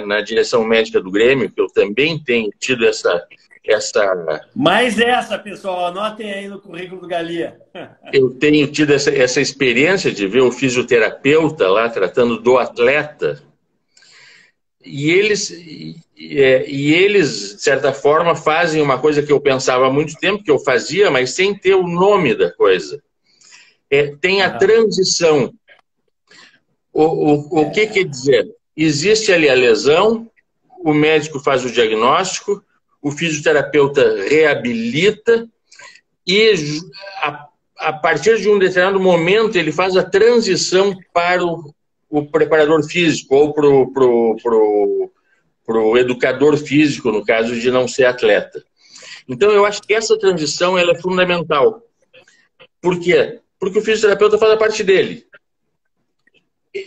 na direção médica do Grêmio, que eu também tenho tido essa... Mais essa, pessoal, anotem aí no currículo do Galia. Eu tenho tido essa experiência de ver o fisioterapeuta lá tratando do atleta. E eles, de certa forma, fazem uma coisa que eu pensava há muito tempo que eu fazia, mas sem ter o nome da coisa. Tem a transição. O que quer dizer? Existe ali a lesão, o médico faz o diagnóstico, o fisioterapeuta reabilita e, a partir de um determinado momento, ele faz a transição para o preparador físico ou para o educador físico, no caso de não ser atleta. Então, eu acho que essa transição ela é fundamental. Por quê? Porque o fisioterapeuta faz a parte dele.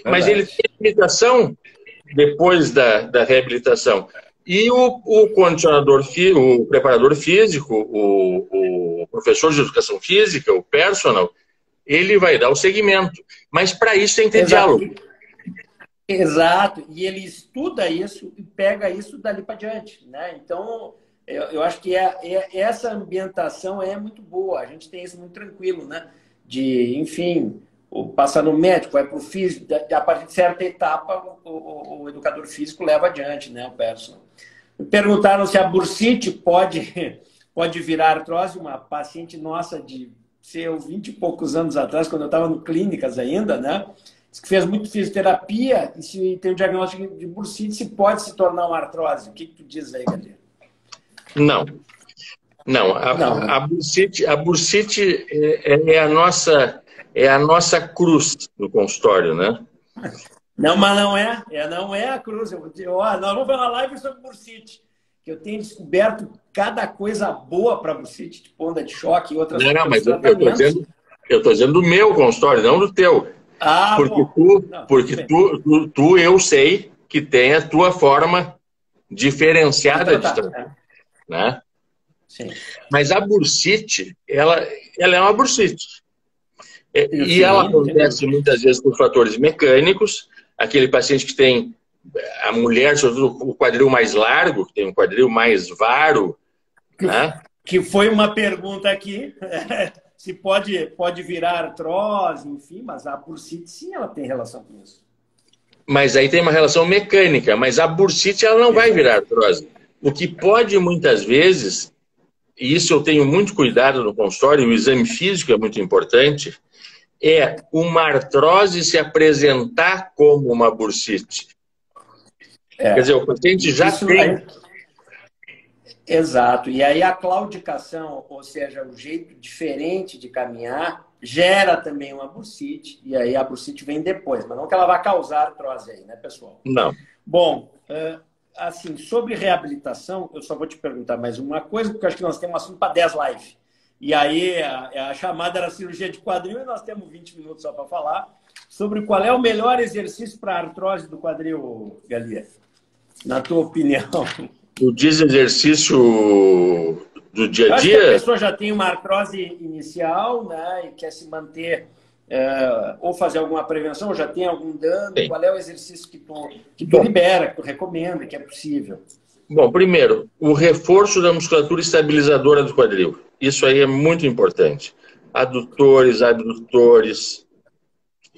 Mas ele tem limitação depois da reabilitação. E o condicionador, o preparador físico, o professor de educação física, o personal, ele vai dar o segmento. Mas para isso tem que ter diálogo. Exato. E ele estuda isso e pega isso dali para diante, né? Então, eu acho que essa ambientação é muito boa. A gente tem isso muito tranquilo, né? De, enfim, passa no médico, vai para o físico, a partir de certa etapa, o educador físico leva adiante, né, o personal. Perguntaram se a bursite pode virar artrose. Uma paciente nossa de seus 20 e poucos anos atrás, quando eu estava no clínicas ainda, né? Disse que fez muito fisioterapia e se tem o diagnóstico de bursite, se pode se tornar uma artrose. O que tu diz aí, Gabriel? Não. Não, a bursite é a nossa cruz no consultório, né? Não, mas não é a cruz. Nós vamos ver uma live sobre bursite, que eu tenho descoberto cada coisa boa para bursite, tipo onda de choque e outras coisas. Não, mas eu estou dizendo do meu consultório, não do teu. Ah, porque tu, eu sei que tem a tua forma diferenciada de tratar, né? Sim. Mas a bursite, ela é uma bursite. E ela acontece muitas vezes por fatores mecânicos. Aquele paciente que tem, a mulher, sobretudo o quadril mais largo, que tem um quadril mais varo. Né? Que foi uma pergunta aqui, se pode virar artrose, enfim, mas a bursite sim, ela tem relação com isso. Mas aí tem uma relação mecânica, mas a bursite ela não vai virar artrose. O que pode muitas vezes, e isso eu tenho muito cuidado no consultório, o exame físico é muito importante, é uma artrose se apresentar como uma bursite. Quer dizer, o paciente já tem... Exato. E aí a claudicação, ou seja, o jeito diferente de caminhar, gera também uma bursite, e aí a bursite vem depois, mas não que ela vá causar artrose aí, né, pessoal? Não. Bom, assim, sobre reabilitação, eu só vou te perguntar mais uma coisa, porque eu acho que nós temos um assunto para 10 lives. E aí a chamada era cirurgia de quadril e nós temos 20 minutos só para falar sobre qual é o melhor exercício para a artrose do quadril, Galia, na tua opinião. Tu diz exercício do dia a dia? Acho que a pessoa já tem uma artrose inicial, né, e quer se manter, ou fazer alguma prevenção, ou já tem algum dano. Sim. Qual é o exercício que tu libera, que tu recomenda, que é possível? Bom, primeiro, o reforço da musculatura estabilizadora do quadril. Isso aí é muito importante. Adutores, abdutores.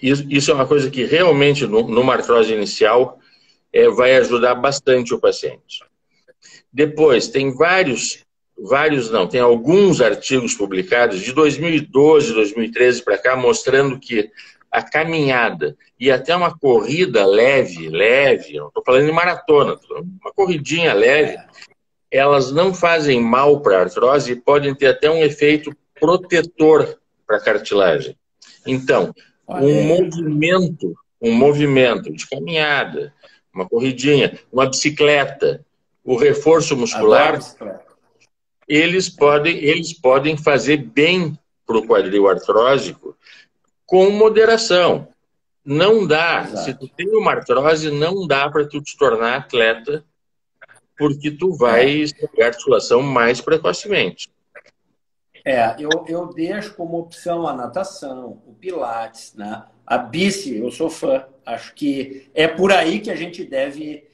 Isso é uma coisa que realmente, numa artrose inicial, vai ajudar bastante o paciente. Depois, tem tem alguns artigos publicados de 2012, 2013 para cá, mostrando que a caminhada e até uma corrida leve, não estou falando de maratona, uma corridinha leve, elas não fazem mal para a artrose e podem ter até um efeito protetor para a cartilagem. Então, um movimento de caminhada, uma corridinha, uma bicicleta, o reforço muscular, eles podem fazer bem para o quadril artrósico com moderação. Não dá, se tu tem uma artrose, não dá para tu te tornar atleta, porque tu vai estragar a articulação mais precocemente. Eu deixo como opção a natação, o pilates, né? A bici, eu sou fã. Acho que é por aí que a gente deve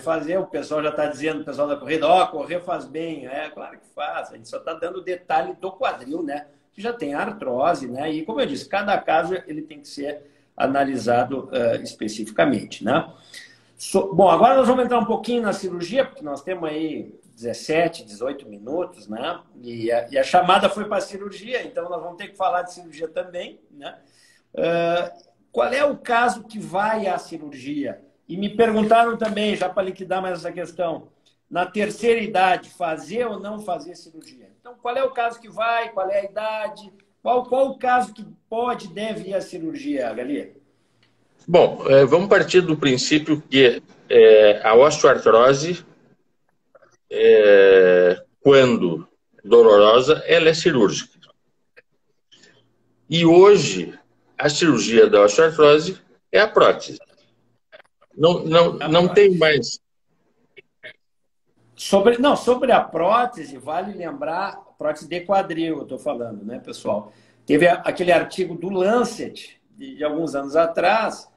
fazer. O pessoal já está dizendo, o pessoal da corrida, correr faz bem. Claro que faz. A gente só está dando o detalhe do quadril, né? Que já tem artrose, né? E como eu disse, cada caso ele tem que ser analisado especificamente, né? Bom, agora nós vamos entrar um pouquinho na cirurgia, porque nós temos aí 17, 18 minutos, né? E a chamada foi para a cirurgia, então nós vamos ter que falar de cirurgia também, né? Qual é o caso que vai à cirurgia? E me perguntaram também, já para liquidar mais essa questão, na terceira idade, fazer ou não fazer cirurgia? Então, qual é o caso que vai? Qual é a idade? Qual o caso que deve ir à cirurgia, Galia? Bom, vamos partir do princípio que a osteoartrose, quando dolorosa, ela é cirúrgica. E hoje, a cirurgia da osteoartrose é a prótese. Não tem mais. Sobre a prótese, vale lembrar, prótese de quadril, eu estou falando, né, pessoal? Teve aquele artigo do Lancet, de alguns anos atrás,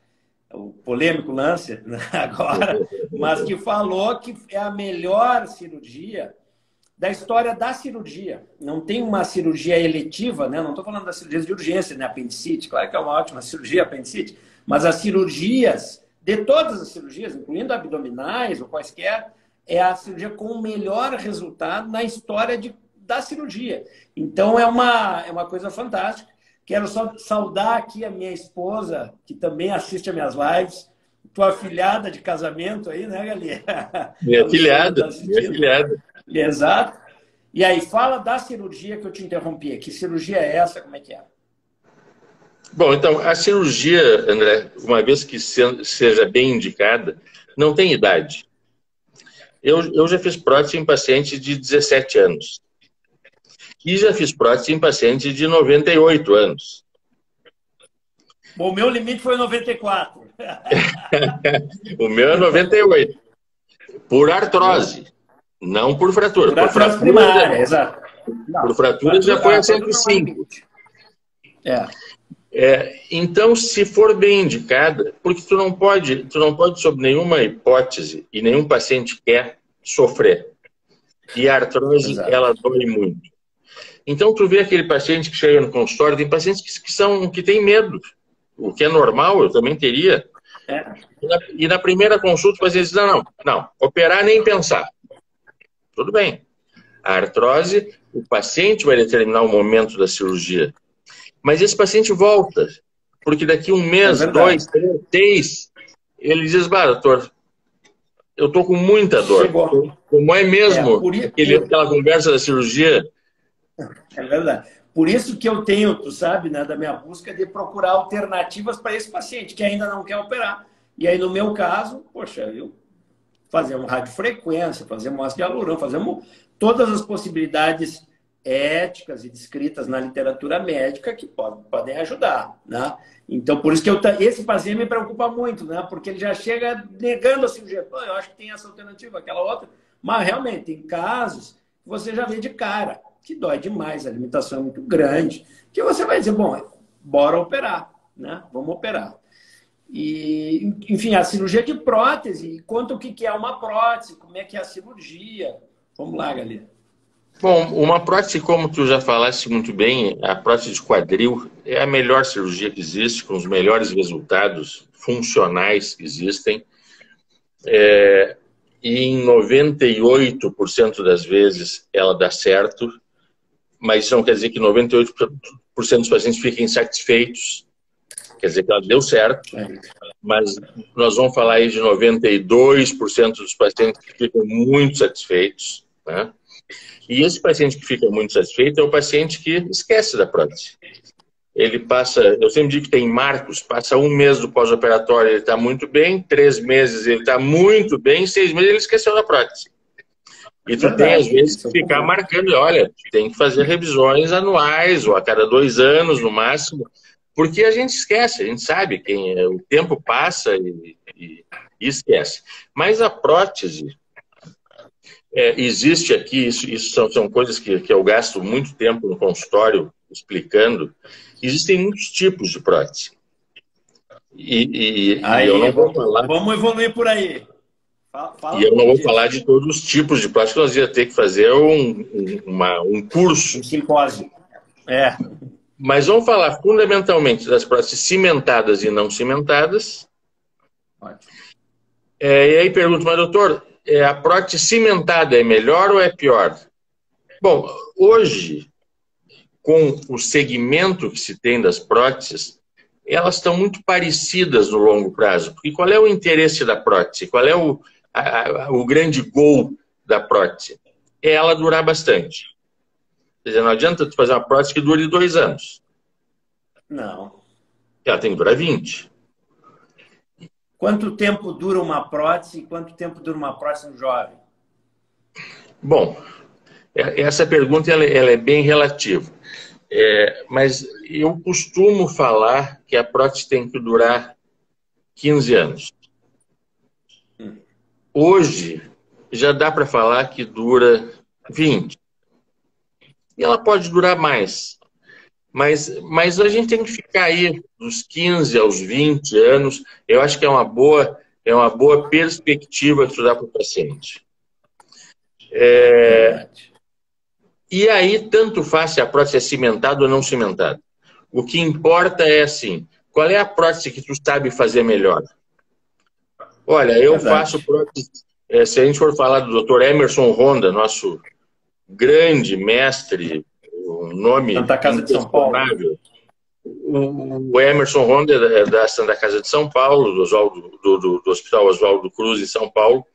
o polêmico Lancet, né, agora, mas que falou que é a melhor cirurgia da história da cirurgia. Não tem uma cirurgia eletiva, né? Não estou falando das cirurgias de urgência, né? Apendicite, claro que é uma ótima cirurgia, apendicite, mas as cirurgias, de todas as cirurgias, incluindo abdominais ou quaisquer, é a cirurgia com o melhor resultado na história da cirurgia. Então, é uma coisa fantástica. Quero só saudar aqui a minha esposa, que também assiste a minhas lives, tua afilhada de casamento aí, né, Galinha? Minha afilhada, minha afilhada. Exato. E aí, fala da cirurgia que eu te interrompi. Que cirurgia é essa? Como é que é? Bom, então, a cirurgia, André, uma vez que seja bem indicada, não tem idade. Eu já fiz prótese em paciente de 17 anos. E já fiz prótese em paciente de 98 anos. Bom, o meu limite foi 94. O meu é 98. Por artrose, não por fratura. Por fratura primária, exato. Por fratura já foi a 105. Então, se for bem indicada, porque tu não pode, sob nenhuma hipótese, e nenhum paciente quer sofrer. E a artrose, ela dói muito. Então, tu vê aquele paciente que chega no consultório, tem pacientes que têm medo, o que é normal, eu também teria. E na primeira consulta, o paciente diz, não, operar nem pensar. Tudo bem. A artrose, o paciente vai determinar o momento da cirurgia. Mas esse paciente volta, porque daqui um mês, 2, 3, 6, ele diz, doutor, eu estou com muita dor. Chegou. Como é mesmo aquela conversa da cirurgia? É verdade. Por isso que eu tenho, tu sabe, né, da minha busca de procurar alternativas para esse paciente que ainda não quer operar. E aí, no meu caso, poxa, eu fazemos radiofrequência, fazemos ácido hialurônico, fazemos todas as possibilidades éticas e descritas na literatura médica que podem ajudar, né? Então, por isso que esse paciente me preocupa muito, né? Porque ele já chega negando a cirurgia. Pô, eu acho que tem essa alternativa, aquela outra. Mas, realmente, tem casos que você já vê de cara, que dói demais, a limitação é muito grande, que você vai dizer, bom, bora operar, né? Vamos operar. E, enfim, a cirurgia de prótese, conta o que é uma prótese, como é que é a cirurgia. Vamos lá, galera. Bom, uma prótese, como tu já falaste muito bem, a prótese de quadril é a melhor cirurgia que existe, com os melhores resultados funcionais que existem. E em 98% das vezes ela dá certo, mas isso não quer dizer que 98% dos pacientes fiquem satisfeitos. Quer dizer que ela deu certo, mas nós vamos falar aí de 92% dos pacientes que ficam muito satisfeitos, né? E esse paciente que fica muito satisfeito é o paciente que esquece da prótese. Ele passa, eu sempre digo que tem marcos, passa um mês do pós-operatório, ele está muito bem, 3 meses ele está muito bem, 6 meses ele esqueceu da prótese. E tu tem, às vezes, que ficar marcando, olha, tem que fazer revisões anuais, ou a cada 2 anos, no máximo, porque a gente esquece, a gente sabe, o tempo passa e esquece. Mas a prótese, existe aqui, isso são coisas que eu gasto muito tempo no consultório explicando, existem muitos tipos de prótese. E eu não vou falar... Vamos evoluir por aí. E eu não vou falar de todos os tipos de prótese, nós ia ter que fazer um curso. Um simpósio. Mas vamos falar fundamentalmente das próteses cimentadas e não cimentadas. E aí pergunto, mas doutor, a prótese cimentada é melhor ou é pior? Bom, hoje, com o segmento que se tem das próteses, elas estão muito parecidas no longo prazo. Porque qual é o interesse da prótese? Qual é o grande goal da prótese? É ela durar bastante. Quer dizer, não adianta tu fazer uma prótese que dure 2 anos. Não. Ela tem que durar 20. Quanto tempo dura uma prótese e quanto tempo dura uma prótese no jovem? Bom, essa pergunta ela é bem relativa. Mas eu costumo falar que a prótese tem que durar 15 anos. Hoje, já dá para falar que dura 20. E ela pode durar mais. Mas a gente tem que ficar aí dos 15 aos 20 anos. Eu acho que é uma boa perspectiva que tu dá para o paciente. E aí, tanto faz se a prótese é cimentada ou não cimentada. O que importa é assim, qual é a prótese que tu sabe fazer melhor? Olha, eu faço prótese... se a gente for falar do Dr. Emerson Honda, nosso grande mestre, um nome Santa Casa de São Paulo. O Emerson Honda é da Santa Casa de São Paulo, do Hospital Oswaldo Cruz, em São Paulo.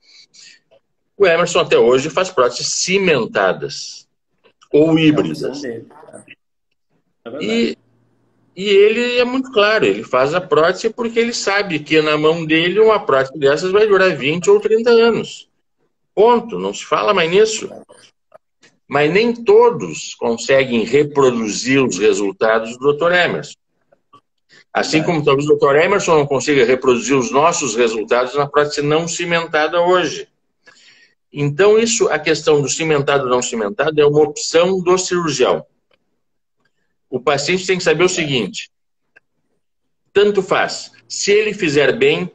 O Emerson, até hoje, faz próteses cimentadas ou híbridas. E ele é muito claro, ele faz a prótese porque ele sabe que na mão dele uma prótese dessas vai durar 20 ou 30 anos. Ponto, não se fala mais nisso. Mas nem todos conseguem reproduzir os resultados do Dr. Emerson. Assim como talvez o Dr. Emerson não consiga reproduzir os nossos resultados na prótese não cimentada hoje. Então, a questão do cimentado ou não cimentado é uma opção do cirurgião. O paciente tem que saber o seguinte, tanto faz, se ele fizer bem,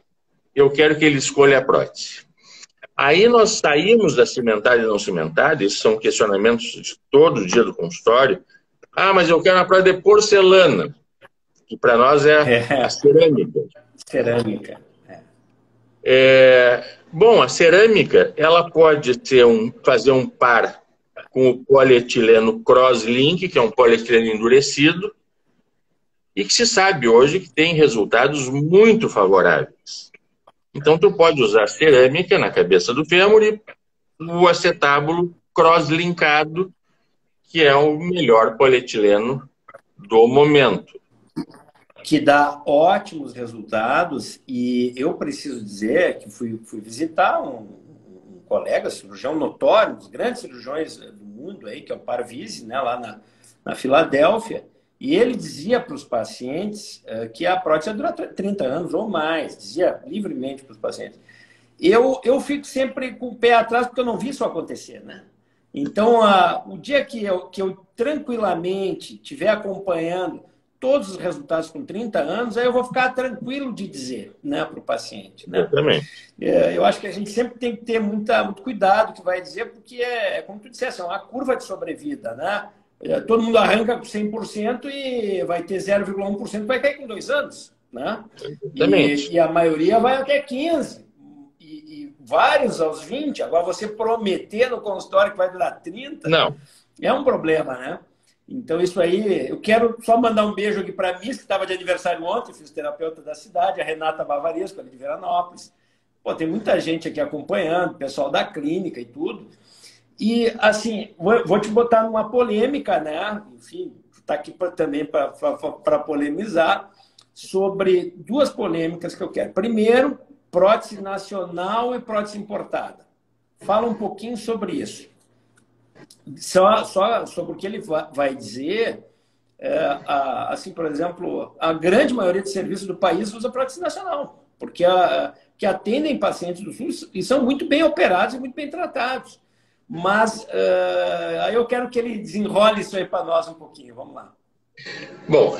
eu quero que ele escolha a prótese. Aí nós saímos da cimentada e não cimentada, esses são questionamentos de todo dia do consultório. Ah, mas eu quero uma prótese de porcelana, que para nós é a cerâmica. Cerâmica. Bom, a cerâmica, ela pode fazer um par com o polietileno crosslink, que é um polietileno endurecido, e que se sabe hoje que tem resultados muito favoráveis. Então, tu pode usar cerâmica na cabeça do fêmur e o acetábulo cross-linkado, que é o melhor polietileno do momento. Que dá ótimos resultados, e eu preciso dizer que fui visitar um colega, cirurgião notório, um dos grandes cirurgiões do mundo, aí, que é o Parvise, né, lá na Filadélfia, e ele dizia para os pacientes que a prótese ia durar 30 anos ou mais, dizia livremente para os pacientes. Eu fico sempre com o pé atrás, porque eu não vi isso acontecer, né? Então, o dia que eu tranquilamente estiver acompanhando todos os resultados com 30 anos, aí eu vou ficar tranquilo de dizer, né, para o paciente. Né? Eu também. Eu acho que a gente sempre tem que ter muito cuidado com o que vai dizer, porque como tu disseste, é uma curva de sobrevida, né? Todo mundo arranca com 100% e vai ter 0,1%, vai cair com 2 anos, né? E a maioria vai até 15%, e vários aos 20%. Agora, você prometer no consultório que vai durar 30%, não. É um problema, né? Então, isso aí, eu quero só mandar um beijo aqui para mim, que estava de aniversário ontem, fisioterapeuta da cidade, a Renata Bavaresco, ali de Veranópolis. Pô, tem muita gente aqui acompanhando, pessoal da clínica e tudo. E, assim, vou te botar numa polêmica, né? Enfim, está aqui também para polemizar sobre 2 polêmicas que eu quero. Primeiro, prótese nacional e prótese importada. Fala um pouquinho sobre isso. Só sobre o que ele vai dizer, assim, por exemplo, a grande maioria de serviços do país usa prótese nacional, porque que atendem pacientes do SUS e são muito bem operados e muito bem tratados. Mas aí eu quero que ele desenrole isso aí para nós um pouquinho. Vamos lá. Bom,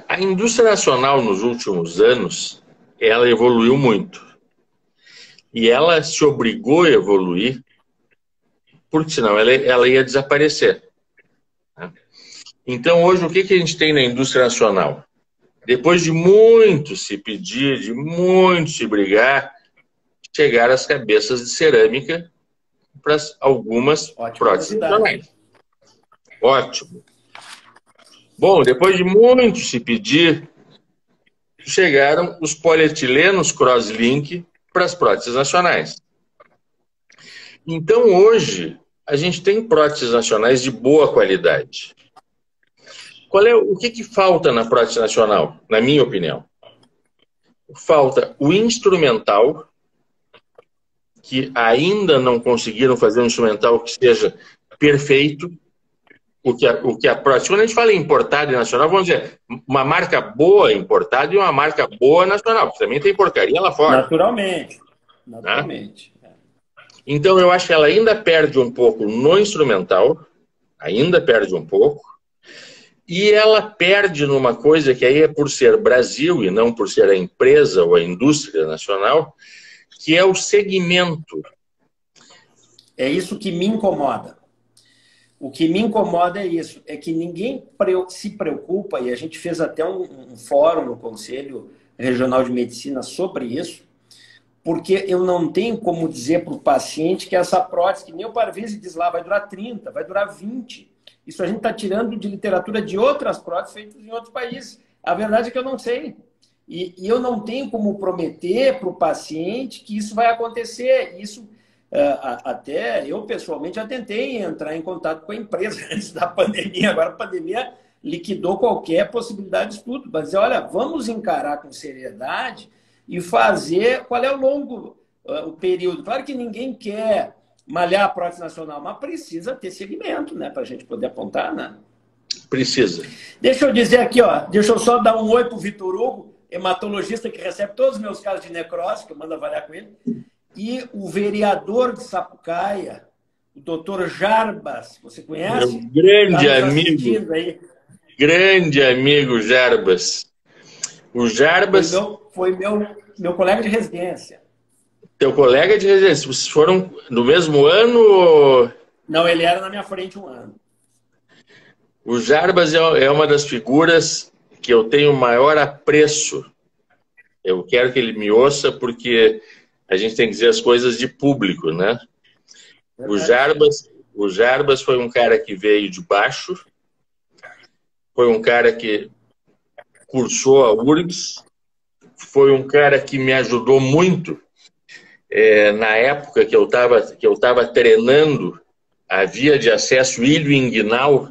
a indústria nacional nos últimos anos, ela evoluiu muito. E ela se obrigou a evoluir, porque senão ela ia desaparecer. Então, hoje, o que a gente tem na indústria nacional? Depois de muito se pedir, de muito se brigar, chegaram as cabeças de cerâmica para algumas próteses nacionais. Ótimo. Bom, depois de muito se pedir, chegaram os polietilenos crosslink para as próteses nacionais. Então, hoje, a gente tem próteses nacionais de boa qualidade. O que falta na prótese nacional, na minha opinião? Falta o instrumental, que ainda não conseguiram fazer um instrumental que seja perfeito, o que a prótese... Quando a gente fala em importado e nacional, vamos dizer, uma marca boa importada e uma marca boa nacional, porque também tem porcaria lá fora. Naturalmente. Então, eu acho que ela ainda perde um pouco no instrumental, ainda perde um pouco, e ela perde numa coisa que aí é por ser Brasil e não por ser a empresa ou a indústria nacional, que é o segmento. É isso que me incomoda. O que me incomoda é isso, é que ninguém se preocupa, e a gente fez até um fórum no Conselho Regional de Medicina sobre isso, porque eu não tenho como dizer para o paciente que essa prótese, que nem o Parvise diz lá, vai durar 30, vai durar 20. Isso a gente está tirando de literatura de outras próteses feitas em outros países. A verdade é que eu não sei. E eu não tenho como prometer para o paciente que isso vai acontecer. Isso, até eu, pessoalmente, já tentei entrar em contato com a empresa antes da pandemia. Agora a pandemia liquidou qualquer possibilidade de estudo. Mas, olha, vamos encarar com seriedade e fazer qual é o período. Claro que ninguém quer malhar a prótese nacional, mas precisa ter segmento, né, para a gente poder apontar, né? Precisa. Deixa eu dizer aqui, ó, deixa eu só dar um oi para o Vitor Hugo, hematologista que recebe todos os meus casos de necrose, que eu mando avaliar com ele, e o vereador de Sapucaia, o doutor Jarbas, você conhece? Meu grande amigo. Aí. Grande amigo Jarbas. O Jarbas... Foi meu colega de residência. Teu colega de residência. Vocês foram no mesmo ano? Ou... Não, ele era na minha frente um ano. O Jarbas é uma das figuras que eu tenho maior apreço. Eu quero que ele me ouça, porque a gente tem que dizer as coisas de público, né? O Jarbas foi um cara que veio de baixo, foi um cara que cursou a URGS, foi um cara que me ajudou muito na época que eu estava treinando a via de acesso ilho-inguinal.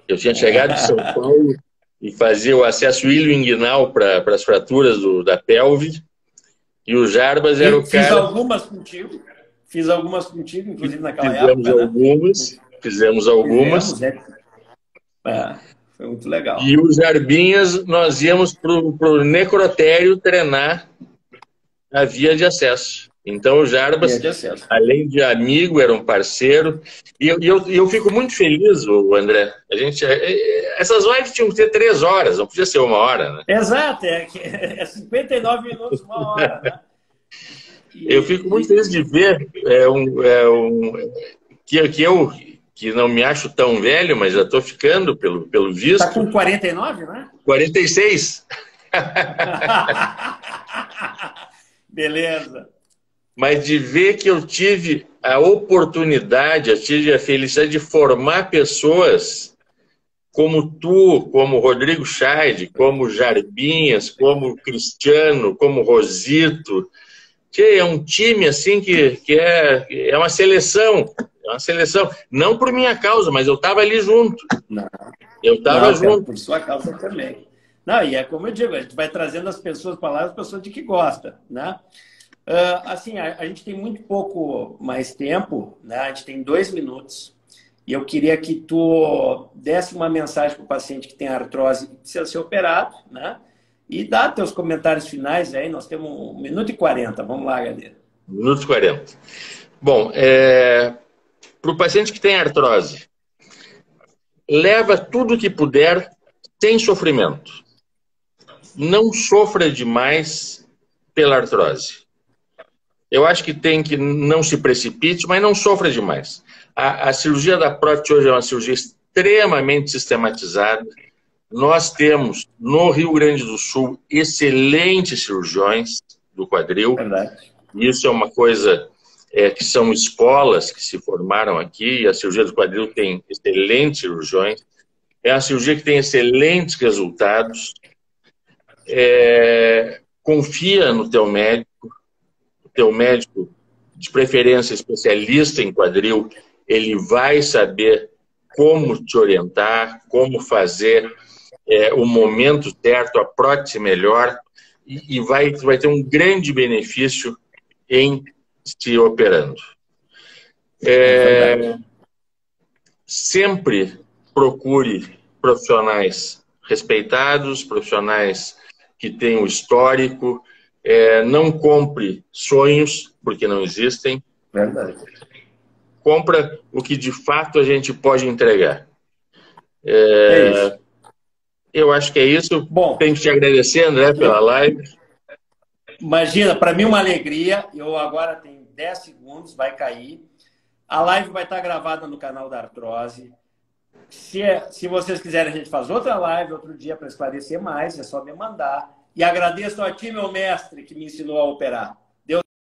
Eu tinha chegado de São Paulo e fazia o acesso ilho-inguinal para as fraturas da pelve. E o Jarbas era o cara... Fiz algumas contigo, inclusive naquela época. Fizemos algumas. Foi muito legal. E os Jarbinhas, nós íamos para o necrotério treinar a via de acesso. Então o Jarbas, além de amigo, era um parceiro. E eu fico muito feliz, André. Essas lives tinham que ter 3 horas, não podia ser 1 hora, né? Exato, é 59 minutos, 1 hora, né? Eu fico muito feliz de ver que não me acho tão velho, mas já estou ficando, pelo visto. Está com 49, né? 46. Beleza. Mas de ver que eu tive a oportunidade, eu tive a felicidade de formar pessoas como tu, como Rodrigo Scheid, como Jarbinhas, como Cristiano, como Rosito. É um time assim que é uma seleção. É uma seleção. Não por minha causa, mas eu estava ali junto. Não. Eu estava junto. Por sua causa também. Não, e é como eu digo, a gente vai trazendo as pessoas para lá, as pessoas de que gosta, né? Assim, a gente tem muito pouco mais tempo, né? A gente tem 2 minutos. E eu queria que tu desse uma mensagem para o paciente que tem artrose e precisa ser operado, né? E dá teus comentários finais aí, nós temos 1 minuto e 40. Vamos lá, galera. 1 minuto e 40. Bom, para o paciente que tem artrose, leva tudo que puder sem sofrimento. Não sofra demais pela artrose. Eu acho que tem que não se precipite, mas não sofra demais. A cirurgia da prótese hoje é uma cirurgia extremamente sistematizada. Nós temos, no Rio Grande do Sul, excelentes cirurgiões do quadril. Verdade. Isso é uma coisa que são escolas que se formaram aqui, e a cirurgia do quadril tem excelentes cirurgiões. É uma cirurgia que tem excelentes resultados. Confia no teu médico. O teu médico, de preferência especialista em quadril, ele vai saber como te orientar, como fazer o momento certo, a prótese melhor, e vai ter um grande benefício em se operando. Sempre procure profissionais respeitados, profissionais que tenham histórico. Não compre sonhos, porque não existem. Verdade. Compra o que de fato a gente pode entregar. Isso. Eu acho que é isso. Bom, tenho que te agradecer, André, pela live. Imagina, para mim uma alegria. Eu agora tenho 10 segundos, vai cair. A live vai estar gravada no canal da Artrose. Se vocês quiserem, a gente faz outra live outro dia para esclarecer mais, é só me mandar. E agradeço a ti, meu mestre, que me ensinou a operar.